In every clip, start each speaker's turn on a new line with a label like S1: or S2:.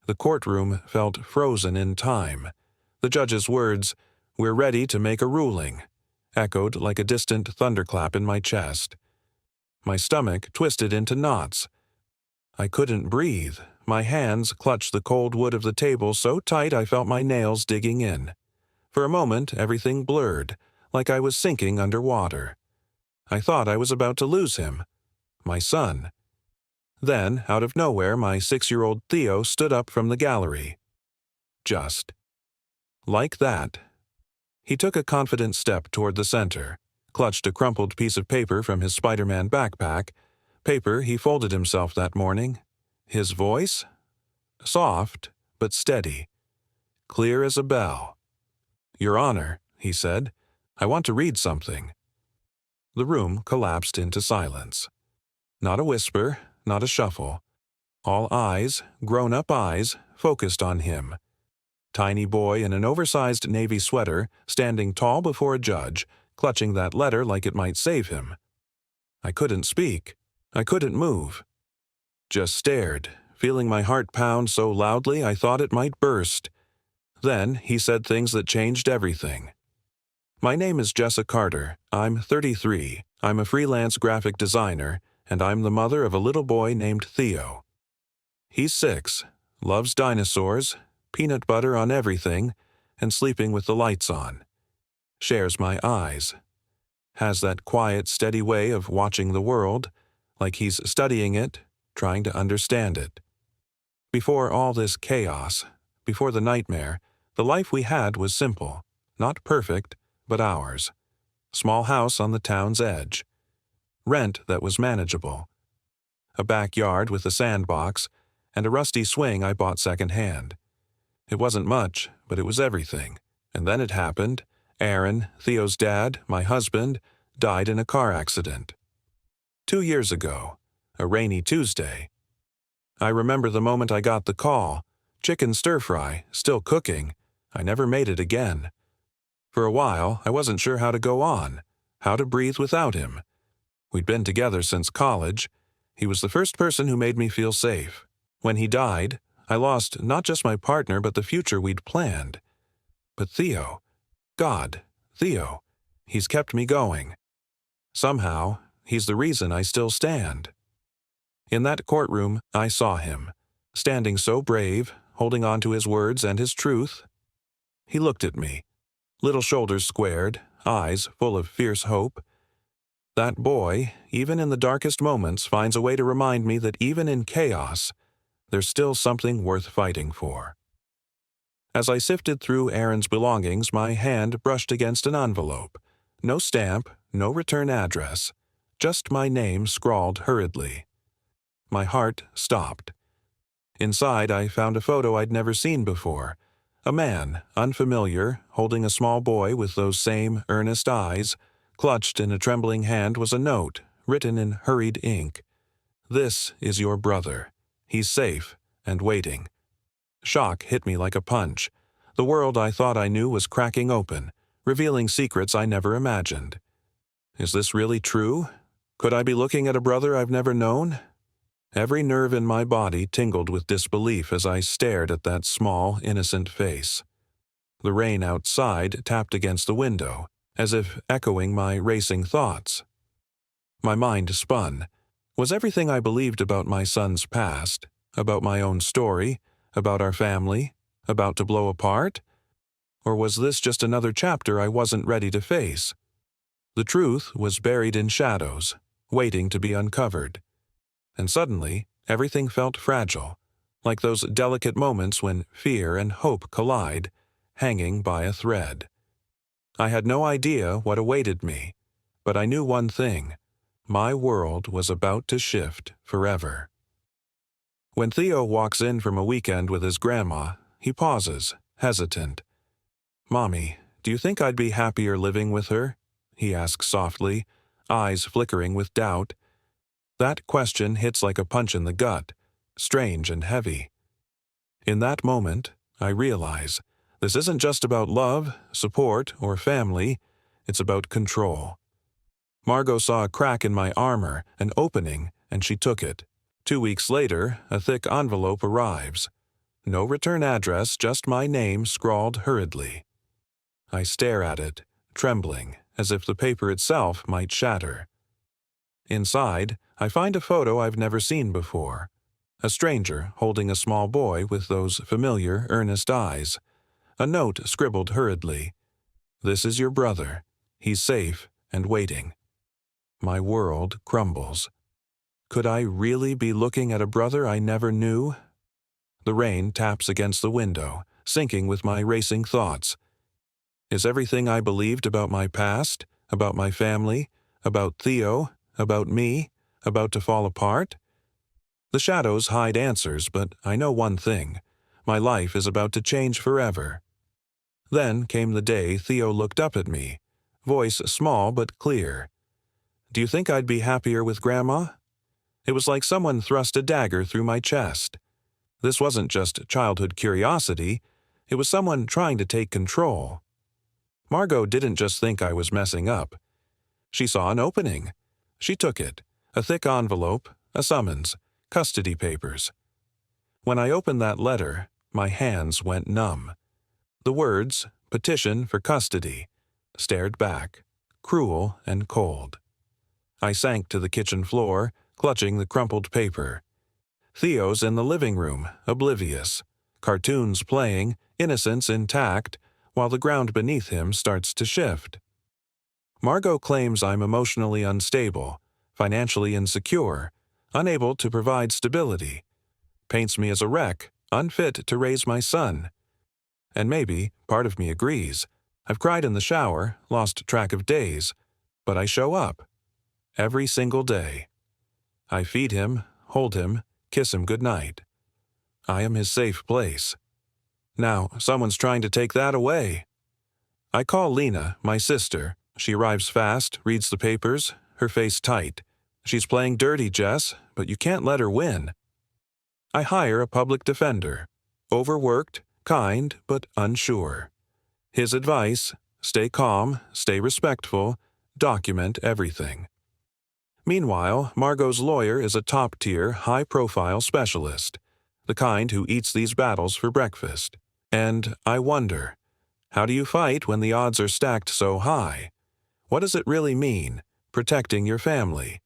S1: The courtroom felt frozen in time. The judge's words, "We're ready to make a ruling," echoed like a distant thunderclap in my chest. My stomach twisted into knots. I couldn't breathe. My hands clutched the cold wood of the table so tight I felt my nails digging in. For a moment, everything blurred, like I was sinking underwater. I thought I was about to lose him, my son. Then, out of nowhere, my 6-year-old Theo stood up from the gallery. Just. Like that. He took a confident step toward the center, clutched a crumpled piece of paper from his Spider-Man backpack, paper he folded himself that morning. His voice? Soft, but steady. Clear as a bell. "Your Honor," he said, "I want to read something." The room collapsed into silence. Not a whisper, not a shuffle. All eyes, grown-up eyes, focused on him. Tiny boy in an oversized navy sweater, standing tall before a judge, clutching that letter like it might save him. I couldn't speak. I couldn't move. Just stared, feeling my heart pound so loudly I thought it might burst. Then he said things that changed everything. "My name is Jessa Carter. I'm 33. I'm a freelance graphic designer, and I'm the mother of a little boy named Theo. He's 6, loves dinosaurs, peanut butter on everything, and sleeping with the lights on. Shares my eyes. Has that quiet, steady way of watching the world, like he's studying it, trying to understand it. Before all this chaos, before the nightmare, the life we had was simple, not perfect, but ours. Small house on the town's edge. Rent that was manageable. A backyard with a sandbox, and a rusty swing I bought secondhand. It wasn't much, but it was everything. And then it happened. Aaron, Theo's dad, my husband, died in a car accident. 2 years ago, a rainy Tuesday. I remember the moment I got the call. Chicken stir-fry, still cooking. I never made it again. For a while, I wasn't sure how to go on, how to breathe without him. We'd been together since college. He was the first person who made me feel safe. When he died, I lost not just my partner but the future we'd planned. But Theo, God, Theo, he's kept me going. Somehow, he's the reason I still stand. In that courtroom, I saw him, standing so brave, holding on to his words and his truth. He looked at me, little shoulders squared, eyes full of fierce hope. That boy, even in the darkest moments, finds a way to remind me that even in chaos, there's still something worth fighting for. As I sifted through Aaron's belongings, my hand brushed against an envelope. No stamp, no return address, just my name scrawled hurriedly. My heart stopped. Inside, I found a photo I'd never seen before. A man, unfamiliar, holding a small boy with those same earnest eyes. Clutched in a trembling hand was a note, written in hurried ink. "This is your brother. He's safe and waiting." Shock hit me like a punch. The world I thought I knew was cracking open, revealing secrets I never imagined. Is this really true? Could I be looking at a brother I've never known? Every nerve in my body tingled with disbelief as I stared at that small, innocent face. The rain outside tapped against the window, as if echoing my racing thoughts. My mind spun. Was everything I believed about my son's past, about my own story, about our family, about to blow apart? Or was this just another chapter I wasn't ready to face? The truth was buried in shadows, waiting to be uncovered. And suddenly, everything felt fragile, like those delicate moments when fear and hope collide, hanging by a thread. I had no idea what awaited me, but I knew one thing. My world was about to shift forever. When Theo walks in from a weekend with his grandma, he pauses, hesitant. "Mommy, do you think I'd be happier living with her?" he asks softly, eyes flickering with doubt. That question hits like a punch in the gut, strange and heavy. In that moment, I realize this isn't just about love, support, or family, it's about control. Margot saw a crack in my armor, an opening, and she took it. 2 weeks later, a thick envelope arrives. No return address, just my name scrawled hurriedly. I stare at it, trembling, as if the paper itself might shatter. Inside, I find a photo I've never seen before. A stranger holding a small boy with those familiar, earnest eyes. A note scribbled hurriedly. "This is your brother. He's safe and waiting." My world crumbles. Could I really be looking at a brother I never knew? The rain taps against the window, syncing with my racing thoughts. Is everything I believed about my past, about my family, about Theo, about me, about to fall apart? The shadows hide answers, but I know one thing. My life is about to change forever. Then came the day Theo looked up at me, voice small but clear. "Do you think I'd be happier with Grandma?" It was like someone thrust a dagger through my chest. This wasn't just childhood curiosity, it was someone trying to take control. Margot didn't just think I was messing up. She saw an opening. She took it, a thick envelope, a summons, custody papers. When I opened that letter, my hands went numb. The words, "petition for custody," stared back, cruel and cold. I sank to the kitchen floor, clutching the crumpled paper. Theo's in the living room, oblivious. Cartoons playing, innocence intact, while the ground beneath him starts to shift. Margot claims I'm emotionally unstable, financially insecure, unable to provide stability. Paints me as a wreck, unfit to raise my son. And maybe, part of me agrees. I've cried in the shower, lost track of days, but I show up. Every single day. I feed him, hold him, kiss him goodnight. I am his safe place. Now, someone's trying to take that away. I call Lena, my sister. She arrives fast, reads the papers, her face tight. She's playing dirty, Jess, but you can't let her win. I hire a public defender. Overworked, kind, but unsure. His advice: stay calm, stay respectful, document everything. Meanwhile, Margot's lawyer is a top-tier, high-profile specialist, the kind who eats these battles for breakfast. And I wonder, how do you fight when the odds are stacked so high? What does it really mean, protecting your family?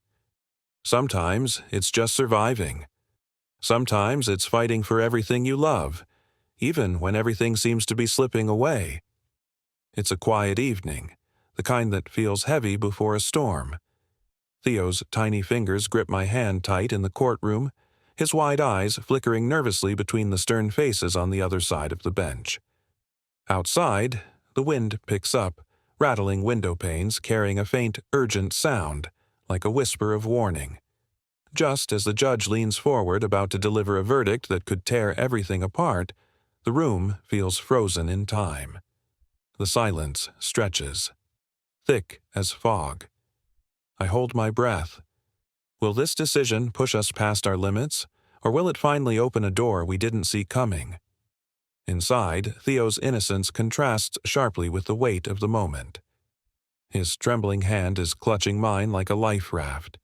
S1: Sometimes it's just surviving. Sometimes it's fighting for everything you love, even when everything seems to be slipping away. It's a quiet evening, the kind that feels heavy before a storm. Theo's tiny fingers grip my hand tight in the courtroom, his wide eyes flickering nervously between the stern faces on the other side of the bench. Outside, the wind picks up, rattling window panes carrying a faint, urgent sound, like a whisper of warning. Just as the judge leans forward about to deliver a verdict that could tear everything apart, the room feels frozen in time. The silence stretches, thick as fog. I hold my breath. Will this decision push us past our limits, or will it finally open a door we didn't see coming? Inside, Theo's innocence contrasts sharply with the weight of the moment. His trembling hand is clutching mine like a life raft.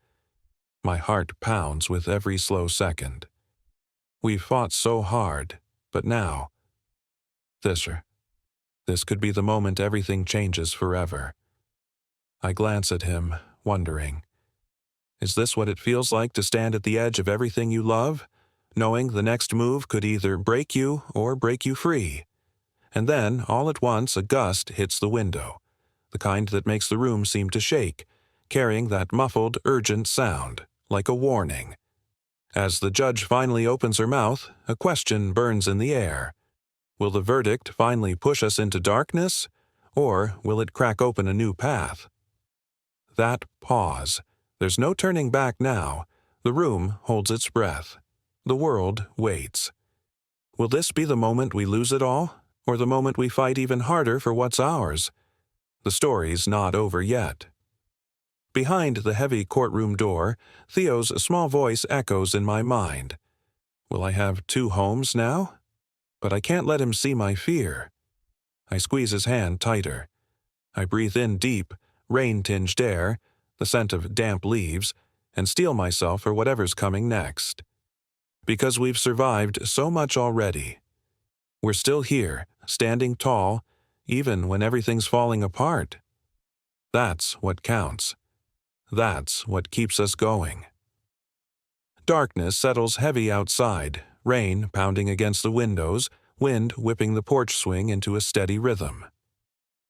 S1: My heart pounds with every slow second. We've fought so hard, but now... This could be the moment everything changes forever. I glance at him, wondering. Is this what it feels like to stand at the edge of everything you love, knowing the next move could either break you or break you free? And then, all at once, a gust hits the window, the kind that makes the room seem to shake, carrying that muffled, urgent sound, like a warning. As the judge finally opens her mouth, a question burns in the air. Will the verdict finally push us into darkness, or will it crack open a new path? That pause. There's no turning back now. The room holds its breath. The world waits. Will this be the moment we lose it all, or the moment we fight even harder for what's ours? The story's not over yet. Behind the heavy courtroom door, Theo's small voice echoes in my mind. Will I have two homes now? But I can't let him see my fear. I squeeze his hand tighter. I breathe in deep, rain-tinged air, the scent of damp leaves, and steel myself for whatever's coming next. Because we've survived so much already, We're still here, standing tall, even when everything's falling apart. That's what counts. That's what keeps us going. Darkness settles heavy outside, rain pounding against the windows, wind whipping the porch swing into a steady rhythm.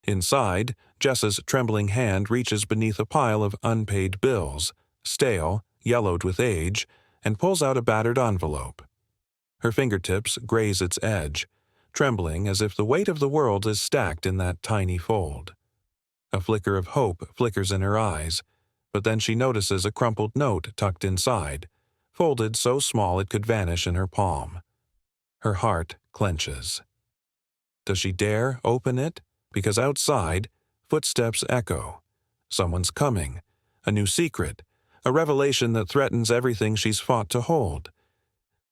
S1: Inside, Jessa's trembling hand reaches beneath a pile of unpaid bills, stale, yellowed with age, and pulls out a battered envelope. Her fingertips graze its edge, trembling as if the weight of the world is stacked in that tiny fold. A flicker of hope flickers in her eyes, but then she notices a crumpled note tucked inside, folded so small it could vanish in her palm. Her heart clenches. Does she dare open it? Because outside, footsteps echo. Someone's coming. A new secret. A revelation that threatens everything she's fought to hold.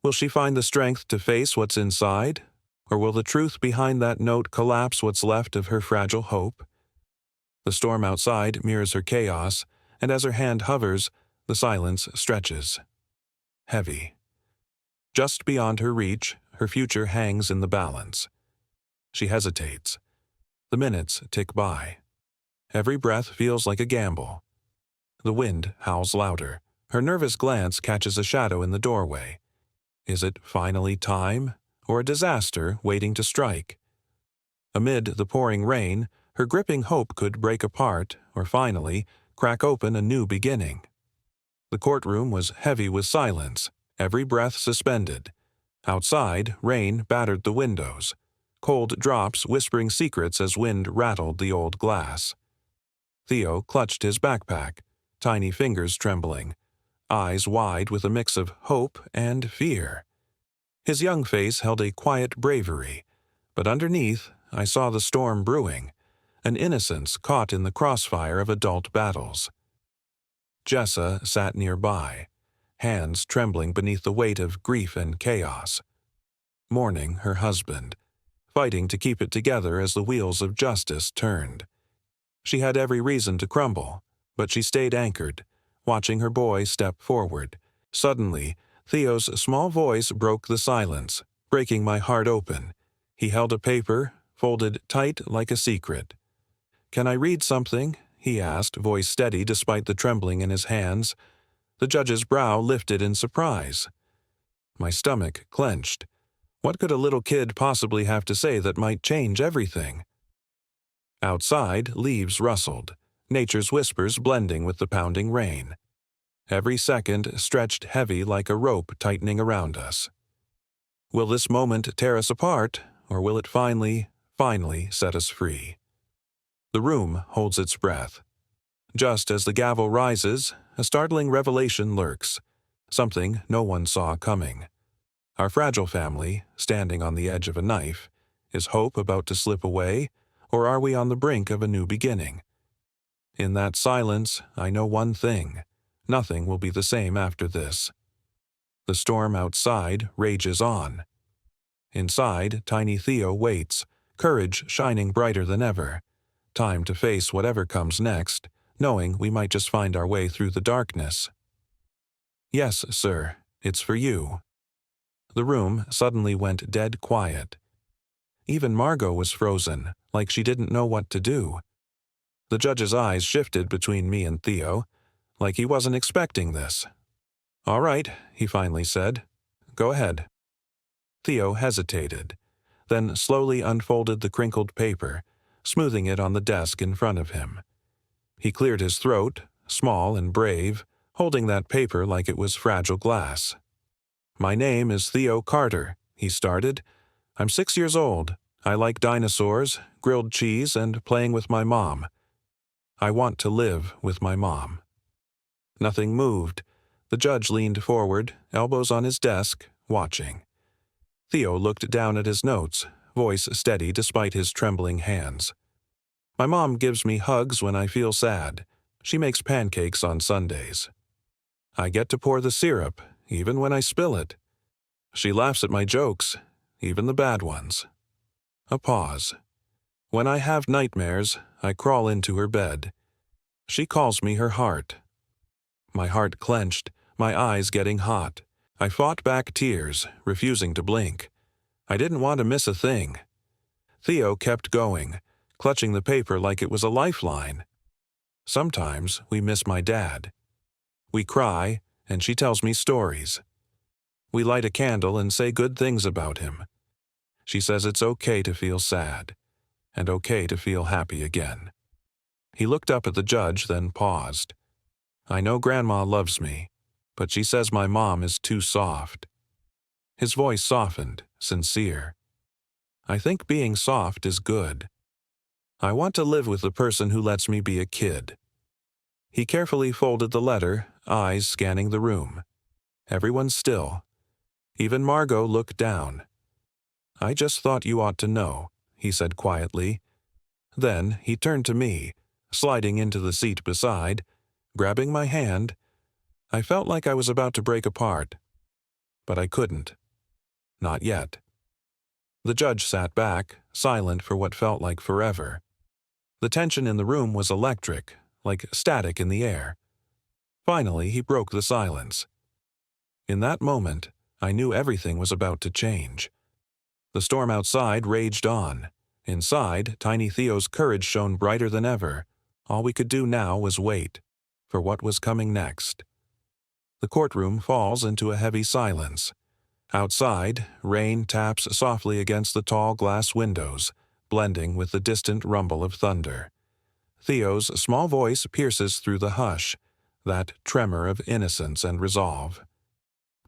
S1: Will she find the strength to face what's inside? Or will the truth behind that note collapse what's left of her fragile hope? The storm outside mirrors her chaos, and as her hand hovers, the silence stretches. Heavy. Just beyond her reach, her future hangs in the balance. She hesitates. The minutes tick by. Every breath feels like a gamble. The wind howls louder. Her nervous glance catches a shadow in the doorway. Is it finally time, or a disaster waiting to strike? Amid the pouring rain, her gripping hope could break apart, or finally, crack open a new beginning. The courtroom was heavy with silence, every breath suspended. Outside, rain battered the windows, cold drops whispering secrets as wind rattled the old glass. Theo clutched his backpack, tiny fingers trembling, eyes wide with a mix of hope and fear. His young face held a quiet bravery, but underneath I saw the storm brewing, an innocence caught in the crossfire of adult battles. Jessa sat nearby, hands trembling beneath the weight of grief and chaos. Mourning her husband, fighting to keep it together as the wheels of justice turned. She had every reason to crumble, but she stayed anchored, watching her boy step forward. Suddenly, Theo's small voice broke the silence, breaking my heart open. He held a paper, folded tight like a secret. "Can I read something?" he asked, voice steady despite the trembling in his hands. The judge's brow lifted in surprise. My stomach clenched. What could a little kid possibly have to say that might change everything? Outside, leaves rustled, nature's whispers blending with the pounding rain. Every second stretched heavy like a rope tightening around us. Will this moment tear us apart, or will it finally set us free? The room holds its breath. Just as the gavel rises, a startling revelation lurks, something no one saw coming. Our fragile family, standing on the edge of a knife, is hope about to slip away, or are we on the brink of a new beginning? In that silence, I know one thing. Nothing will be the same after this. The storm outside rages on. Inside, tiny Theo waits, courage shining brighter than ever. Time to face whatever comes next, knowing we might just find our way through the darkness. "Yes, sir, it's for you." The room suddenly went dead quiet. Even Margot was frozen, like she didn't know what to do. The judge's eyes shifted between me and Theo, like he wasn't expecting this. "All right," he finally said. "Go ahead." Theo hesitated, then slowly unfolded the crinkled paper, smoothing it on the desk in front of him. He cleared his throat, small and brave, holding that paper like it was fragile glass. "My name is Theo Carter," he started. "I'm 6 years old. I like dinosaurs, grilled cheese, and playing with my mom. I want to live with my mom." Nothing moved. The judge leaned forward, elbows on his desk, watching. Theo looked down at his notes, voice steady despite his trembling hands. "My mom gives me hugs when I feel sad. She makes pancakes on Sundays. I get to pour the syrup, even when I spill it. She laughs at my jokes, even the bad ones." A pause. "When I have nightmares, I crawl into her bed. She calls me her heart." My heart clenched, my eyes getting hot. I fought back tears, refusing to blink. I didn't want to miss a thing. Theo kept going, clutching the paper like it was a lifeline. Sometimes we miss my dad. We cry, and she tells me stories. We light a candle and say good things about him. She says it's okay to feel sad, and okay to feel happy again. He looked up at the judge, then paused. I know Grandma loves me, but she says my mom is too soft. His voice softened, sincere. I think being soft is good. I want to live with the person who lets me be a kid. He carefully folded the letter, eyes scanning the room. Everyone's still. Even Margot looked down. I just thought you ought to know, he said quietly. Then he turned to me, sliding into the seat beside, grabbing my hand. I felt like I was about to break apart. But I couldn't. Not yet. The judge sat back, silent for what felt like forever. The tension in the room was electric, like static in the air. Finally, he broke the silence. In that moment, I knew everything was about to change. The storm outside raged on. Inside, tiny Theo's courage shone brighter than ever. All we could do now was wait for what was coming next. The courtroom falls into a heavy silence. Outside, rain taps softly against the tall glass windows, blending with the distant rumble of thunder. Theo's small voice pierces through the hush, that tremor of innocence and resolve.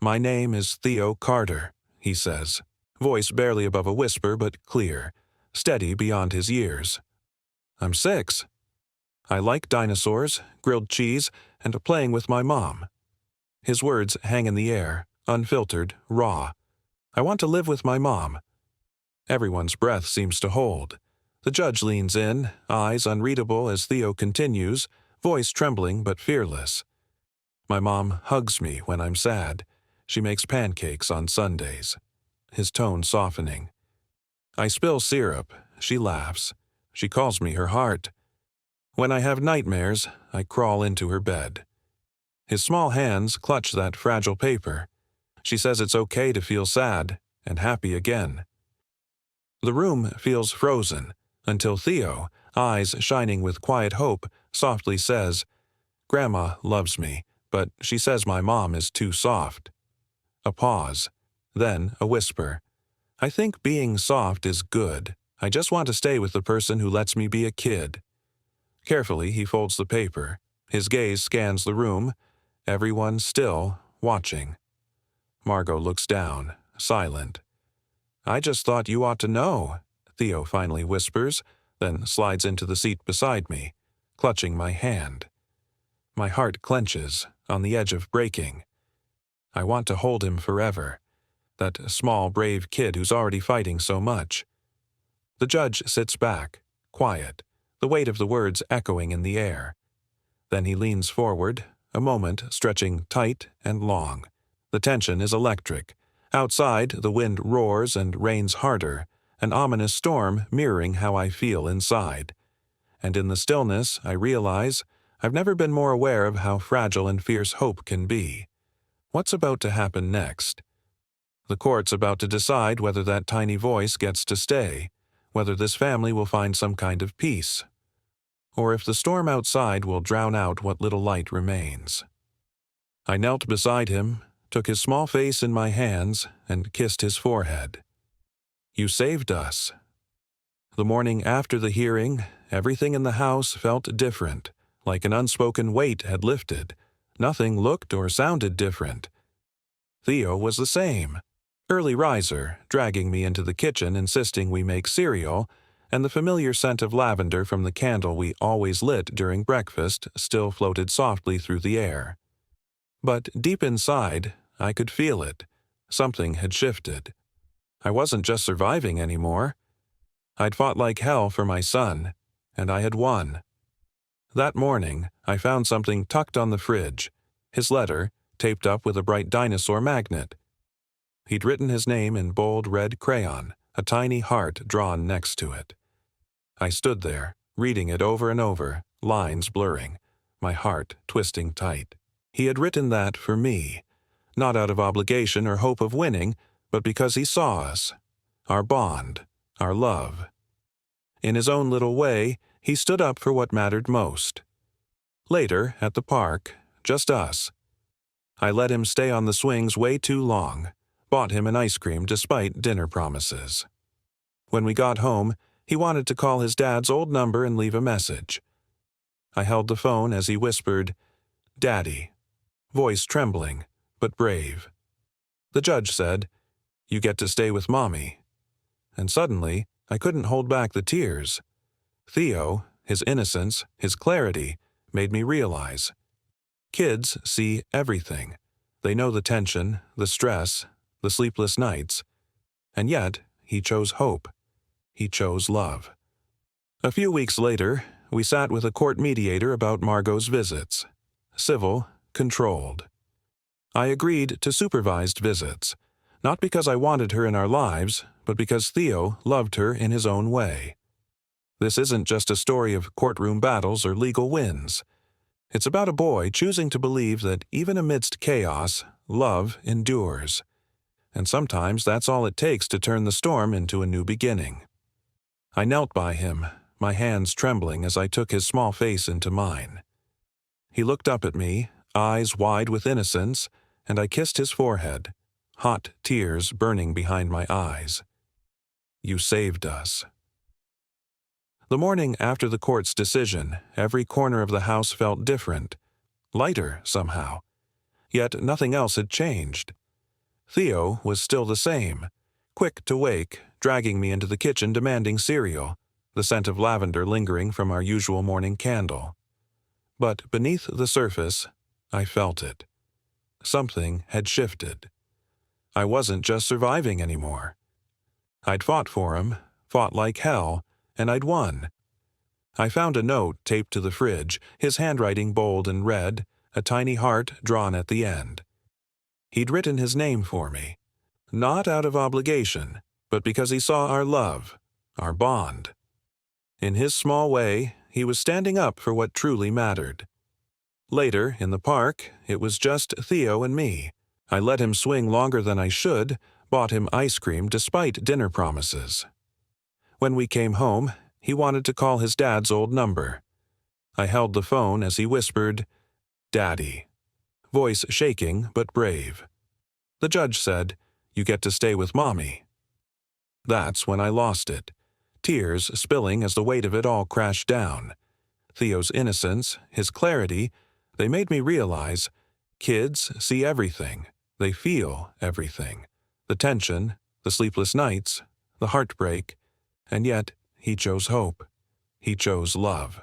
S1: My name is Theo Carter, he says, voice barely above a whisper but clear, steady beyond his years. I'm 6. I like dinosaurs, grilled cheese, and playing with my mom. His words hang in the air, unfiltered, raw. I want to live with my mom. Everyone's breath seems to hold. The judge leans in, eyes unreadable as Theo continues, voice trembling but fearless. My mom hugs me when I'm sad. She makes pancakes on Sundays. His tone softening. I spill syrup. She laughs. She calls me her heart. When I have nightmares, I crawl into her bed. His small hands clutch that fragile paper. She says it's okay to feel sad and happy again. The room feels frozen until Theo, eyes shining with quiet hope, softly says, Grandma loves me, but she says my mom is too soft. A pause, then a whisper. I think being soft is good. I just want to stay with the person who lets me be a kid. Carefully, he folds the paper. His gaze scans the room. Everyone still, watching. Margot looks down, silent. I just thought you ought to know, Theo finally whispers, then slides into the seat beside me, clutching my hand. My heart clenches, on the edge of breaking. I want to hold him forever, that small, brave kid who's already fighting so much. The judge sits back, quiet, the weight of the words echoing in the air. Then he leans forward, a moment stretching tight and long. The tension is electric. Outside, the wind roars and rains harder, an ominous storm mirroring how I feel inside. And in the stillness, I realize I've never been more aware of how fragile and fierce hope can be. What's about to happen next? The court's about to decide whether that tiny voice gets to stay, whether this family will find some kind of peace, or if the storm outside will drown out what little light remains. I knelt beside him, took his small face in my hands, and kissed his forehead. You saved us. The morning after the hearing, everything in the house felt different, like an unspoken weight had lifted. Nothing looked or sounded different. Theo was the same. Early riser, dragging me into the kitchen, insisting we make cereal, and the familiar scent of lavender from the candle we always lit during breakfast still floated softly through the air. But deep inside, I could feel it. Something had shifted. I wasn't just surviving anymore. I'd fought like hell for my son, and I had won. That morning, I found something tucked on the fridge, his letter, taped up with a bright dinosaur magnet. He'd written his name in bold red crayon, a tiny heart drawn next to it. I stood there, reading it over and over, lines blurring, my heart twisting tight. He had written that for me, not out of obligation or hope of winning, but because he saw us. our bond, our love. In his own little way, he stood up for what mattered most. Later, at the park, just us. I let him stay on the swings way too long, bought him an ice cream despite dinner promises. When we got home, he wanted to call his dad's old number and leave a message. I held the phone as he whispered, "Daddy," voice trembling, but brave. The judge said, "You get to stay with Mommy." And suddenly, I couldn't hold back the tears. Theo, his innocence, his clarity, made me realize. Kids see everything. They know the tension, the stress, the sleepless nights. And yet, he chose hope. He chose love. A few weeks later, we sat with a court mediator about Margot's visits. Civil, controlled. I agreed to supervised visits, not because I wanted her in our lives, but because Theo loved her in his own way. This isn't just a story of courtroom battles or legal wins. It's about a boy choosing to believe that even amidst chaos, love endures. And sometimes that's all it takes to turn the storm into a new beginning. I knelt by him, my hands trembling as I took his small face into mine. He looked up at me, eyes wide with innocence, and I kissed his forehead, hot tears burning behind my eyes. "You saved us." The morning after the court's decision, every corner of the house felt different, lighter somehow. Yet nothing else had changed. Theo was still the same, quick to wake, dragging me into the kitchen demanding cereal, the scent of lavender lingering from our usual morning candle. But beneath the surface, I felt it. Something had shifted. I wasn't just surviving anymore. I'd fought for him, fought like hell, and I'd won. I found a note taped to the fridge, his handwriting bold and red, a tiny heart drawn at the end. He'd written his name for me, not out of obligation, but because he saw our love, our bond. In his small way, he was standing up for what truly mattered. Later, in the park, it was just Theo and me. I let him swing longer than I should, bought him ice cream despite dinner promises. When we came home, he wanted to call his dad's old number. I held the phone as he whispered, "Daddy," voice shaking but brave. The judge said, "You get to stay with Mommy." That's when I lost it, tears spilling as the weight of it all crashed down. Theo's innocence, his clarity, they made me realize kids see everything, they feel everything, the tension, the sleepless nights, the heartbreak, and yet he chose hope. He chose love.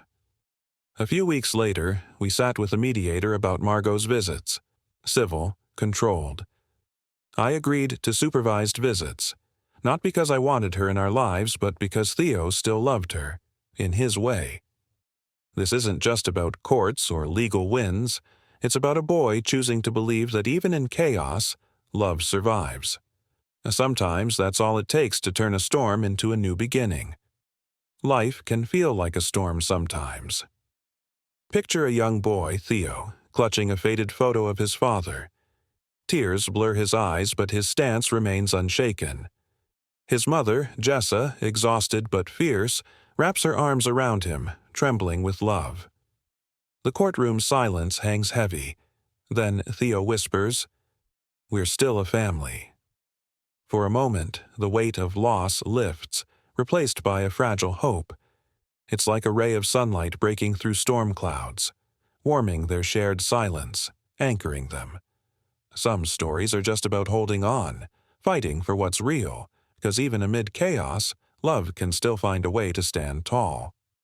S1: A few weeks later, we sat with a mediator about Margot's visits. Civil, controlled. I agreed to supervised visits, not because I wanted her in our lives, but because Theo still loved her, in his way. This isn't just about courts or legal wins. It's about a boy choosing to believe that even in chaos, love survives. Sometimes that's all it takes to turn a storm into a new beginning. Life can feel like a storm sometimes. Picture a young boy, Theo, clutching a faded photo of his father. Tears blur his eyes, but his stance remains unshaken. His mother, Jessa, exhausted but fierce, wraps her arms around him, trembling with love. The courtroom silence hangs heavy. Then Theo whispers, "We're still a family." For a moment, the weight of loss lifts, replaced by a fragile hope. It's like a ray of sunlight breaking through storm clouds, warming their shared silence, anchoring them. Some stories are just about holding on, fighting for what's real, because even amid chaos, love can still find a way to stand tall.